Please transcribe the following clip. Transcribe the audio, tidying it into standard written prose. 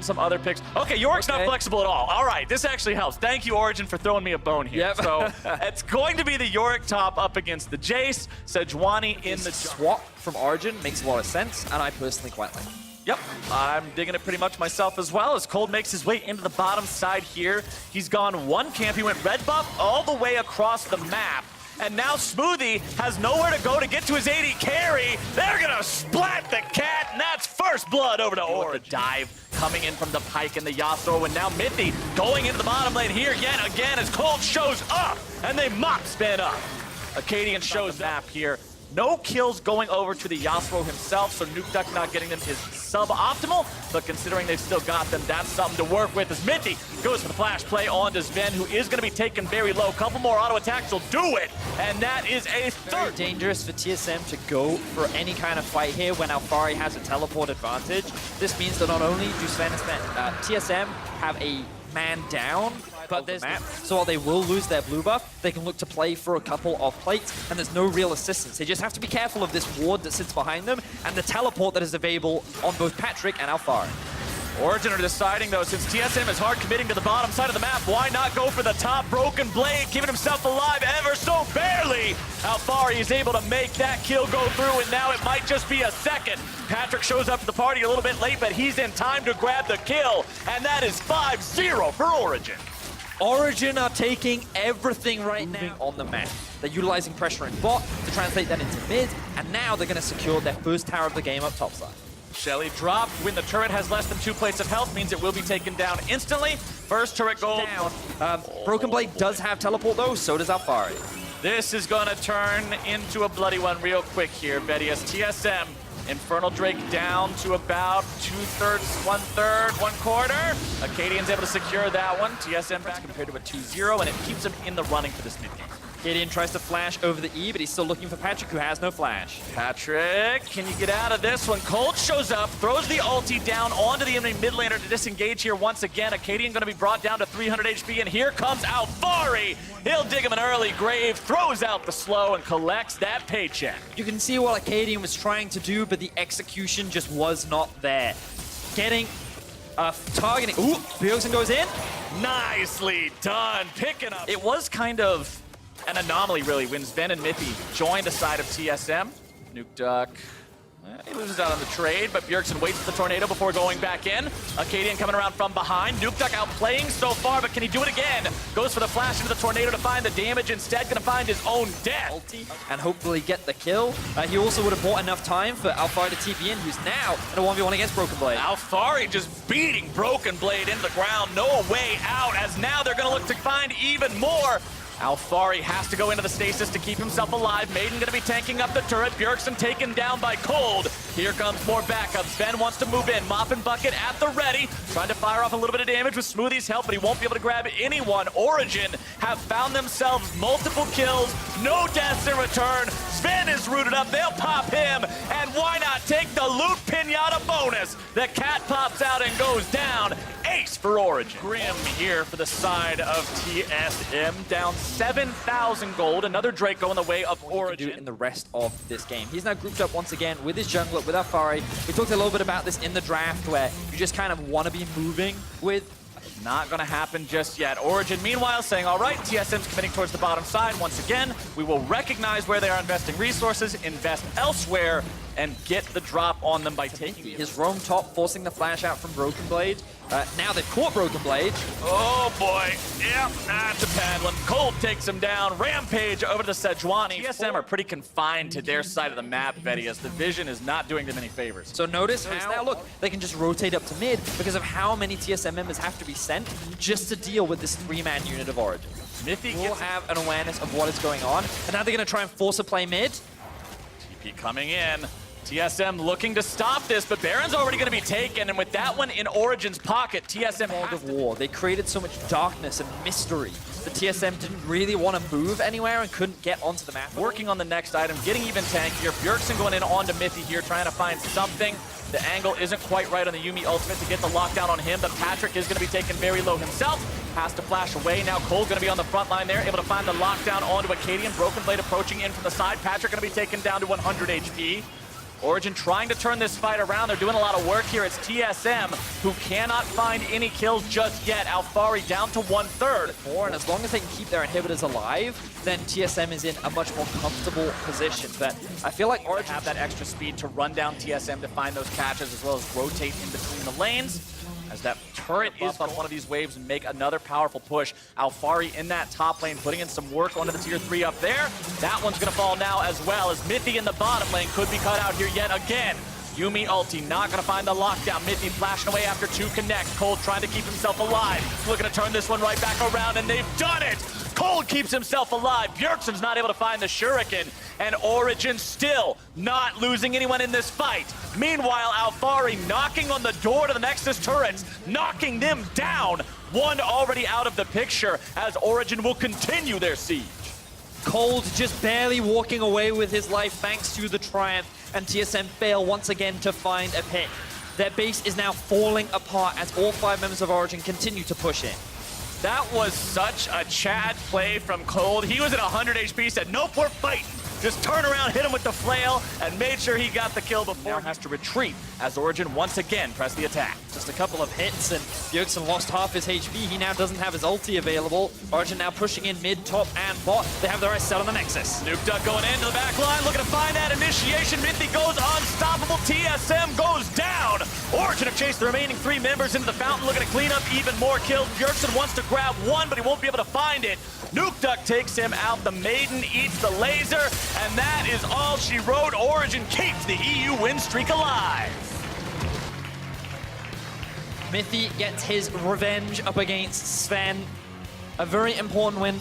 some other picks. Okay, York's not flexible at all. All right, this actually helps. Thank you, Origen, for throwing me a bone here. Yep. So it's going to be the Yorick top up against the Jace. Sejuani in the swap from Origen makes a lot of sense, and I personally quite like it. Yep, I'm digging it pretty much myself as well as Cold makes his way into the bottom side here. He's gone one camp. He went red buff all the way across the map. And now Smoothie has nowhere to go to get to his AD carry. They're gonna splat the cat, and that's first blood over to Origen. The dive coming in from the Pike and the Yasuo, and now Mithy going into the bottom lane here yet again as Cold shows up, and they mop spin up. Acadian shows map here. No kills going over to the Yasuo himself, so Nukeduck not getting them is suboptimal, but considering they've still got them, that's something to work with as Mithy goes for the flash play onto Sven, who is going to be taken very low. Couple more auto attacks will do it, and that is a Very dangerous for TSM to go for any kind of fight here when Alphari has a teleport advantage. This means that not only do Sven and TSM have a man down, but there's map. So while they will lose their blue buff, they can look to play for a couple of plates, and there's no real assistance. They just have to be careful of this ward that sits behind them and the teleport that is available on both Patrick and Alphari. Origen are deciding, though, since TSM is hard committing to the bottom side of the map, why not go for the top? Broken Blade, keeping himself alive ever so barely. Alphari is able to make that kill go through, and now it might just be a second. Patrick shows up to the party a little bit late, but he's in time to grab the kill, and that is 5-0 for Origen. Origen are taking everything right now on the map. They're utilizing pressure in bot to translate that into mid, and now they're going to secure their first tower of the game up topside. Shelly dropped. When the turret has less than 2 plates of health, means it will be taken down instantly. First turret gold down. Broken Blade does have teleport though, so does Alphari. This is going to turn into a bloody one real quick here, Betty, as TSM Infernal Drake down to about 2/3, 1/3, 1/4. Acadian's able to secure that one. TSM back compared to a 2-0, and it keeps him in the running for this mid game. Acadian tries to flash over the E, but he's still looking for Patrick, who has no flash. Patrick, can you get out of this one? Cold shows up, throws the ulti down onto the enemy mid laner to disengage here once again. Acadian going to be brought down to 300 HP, and here comes Alphari. He'll dig him an early grave, throws out the slow, and collects that paycheck. You can see what Acadian was trying to do, but the execution just was not there. Getting targeting. Ooh, Bjergsen goes in. Nicely done, picking up. It was kind of an anomaly, really, when Sven and Mithy joined the side of TSM. Nukeduck, he loses out on the trade, but Bjergsen waits for the tornado before going back in. Acadian coming around from behind. Nukeduck outplaying so far, but can he do it again? Goes for the flash into the tornado to find the damage. Instead, gonna find his own death. Ulti and hopefully get the kill. He also would have bought enough time for Alphari to TP in, who's now in a 1v1 against Broken Blade. Alphari just beating Broken Blade into the ground. No way out, as now they're gonna look to find even more. Alphari has to go into the stasis to keep himself alive. Maiden gonna be tanking up the turret. Bjergsen taken down by Cold. Here comes more backup. Sven wants to move in. Mop and Bucket at the ready. Trying to fire off a little bit of damage with Smoothie's help, but he won't be able to grab anyone. Origen have found themselves multiple kills. No deaths in return. Sven is rooted up. They'll pop him. And why not take the loot pinata bonus? The cat pops out and goes down. Ace for Origen. Grim here for the side of TSM. Down 7,000 gold. Another Drake going the way of Origen. In the rest of this game. He's now grouped up once again with his jungler, with Alphari. We talked a little bit about this in the draft, where you just kind of want to be moving with. Not going to happen just yet. Origen, meanwhile, saying, all right, TSM's committing towards the bottom side. Once again, we will recognize where they are investing resources, invest elsewhere, and get the drop on them by taking his roam top, forcing the flash out from Broken Blade. Now they've caught Broken Blade. Oh boy, yeah, that's a bad one. Cold takes him down. Rampage over to Sejuani. TSM are pretty confined to their side of the map, Betty, as the vision is not doing them any favors. So notice now, look, they can just rotate up to mid because of how many TSM members have to be sent just to deal with this 3-man unit of Origen. Mithy will have an awareness of what is going on, and now they're going to try and force a play mid. TP coming in. TSM looking to stop this, but Baron's already going to be taken, and with that one in Origen's pocket, TSM Fog of War. They created so much darkness and mystery that TSM didn't really want to move anywhere and couldn't get onto the map. Working on the next item, getting even tankier. Bjergsen going in onto Mithy here, trying to find something. The angle isn't quite right on the Yuumi ultimate to get the lockdown on him, but Patrick is going to be taken very low himself. Has to flash away. Now Cole going to be on the front line there, able to find the lockdown onto Acadian. Broken Blade approaching in from the side. Patrick going to be taken down to 100 HP. Origen trying to turn this fight around. They're doing a lot of work here. It's TSM who cannot find any kills just yet. Alfari down to 1/3. And as long as they can keep their inhibitors alive, then TSM is in a much more comfortable position. But I feel like Origen have that extra speed to run down TSM to find those catches as well as rotate in between the lanes. As that turret is on one of these waves and make another powerful push. Alfari in that top lane, putting in some work onto the tier 3 up there. That one's gonna fall now as well, as Mithy in the bottom lane could be cut out here yet again. Yuumi ulti, not gonna find the lockdown. Mithy flashing away after 2 connects. Cold trying to keep himself alive. Looking to turn this one right back around, and they've done it! Cold keeps himself alive. Bjergsen's not able to find the shuriken, and Origen still not losing anyone in this fight. Meanwhile, Alfari knocking on the door to the Nexus turrets, knocking them down. One already out of the picture, as Origen will continue their siege. Cold just barely walking away with his life thanks to the Triumph, and TSM fail once again to find a pick. Their base is now falling apart as all 5 members of Origen continue to push in. That was such a Chad play from Cold. He was at 100 HP, said, nope, we're fighting. Just turn around, hit him with the flail, and made sure he got the kill before he has to retreat as Origen once again press the attack. Just a couple of hits, and Bjergsen lost half his HP. He now doesn't have his ulti available. Origen now pushing in mid, top, and bot. They have the rest set on the Nexus. Nuke Duck going into the back line, looking to find that initiation. Mithy goes unstoppable. TSM goes down. Origen have chased the remaining 3 members into the fountain, looking to clean up even more kills. Bjergsen wants to grab one, but he won't be able to find it. Nuke Duck takes him out. The Maiden eats the laser, and that is all she wrote. Origen keeps the EU win streak alive. Mithy gets his revenge up against Sven. A very important win.